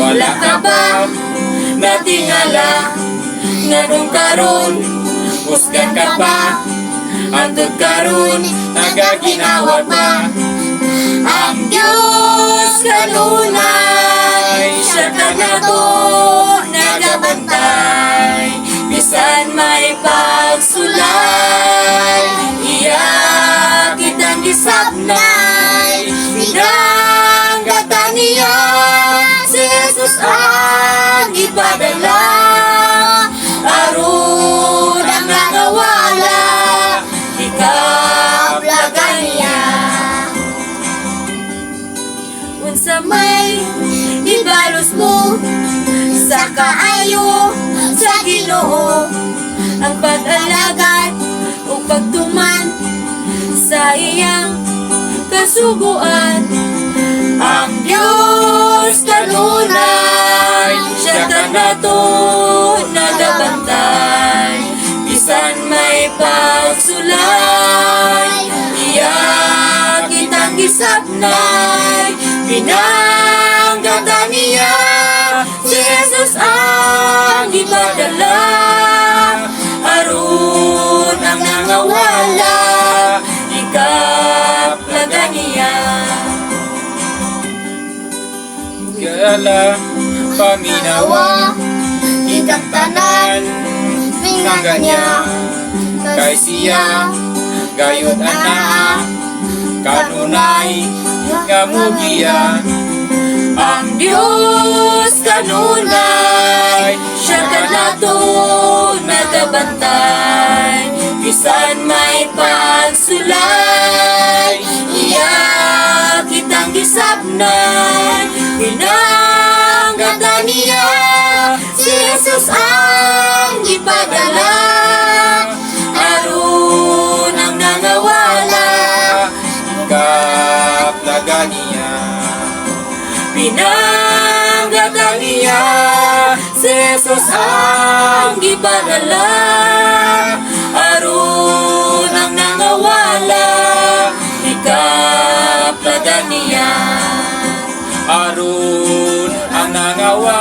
Wala ka ba natingala nga nung karon husgan ka pa, hangtod karon nagaginawa pa. Ang Diyos kanunay siya ka nato nagabantay, bisan may pagsulay iya kitang gisabnay. Pinanggatan niya si Jesus ang ipadala, aron ang nangawala ikablagan niya. Unsa may ibalos mo sa kaayo sa Ginoo, ang pag-alagad o pagtuman sa iyang kasuguan. Ang Diyos kanunay siya ka nato nagabantay, bisan may pagsulay iya kitang gisabnay. Pinanggatan niya si Jesus ang ipadala, aron ang nangawala ikablagan niya. Gala paminawa Ikang tanan ng kanya, kay siya gayud ana kanunay nga mugiya. ang Diyos kanunay siya ka nato nagabantay, bisan may pagsulay iya kitang gisabnay. Pinanggatan niya si Jesus ang ipadala, aron ang nangawala Kaplagan niya. Pinanggatan niya si Jesus ang ipadala, aron ang nangawala ikablagan niya. Aron ang nangawa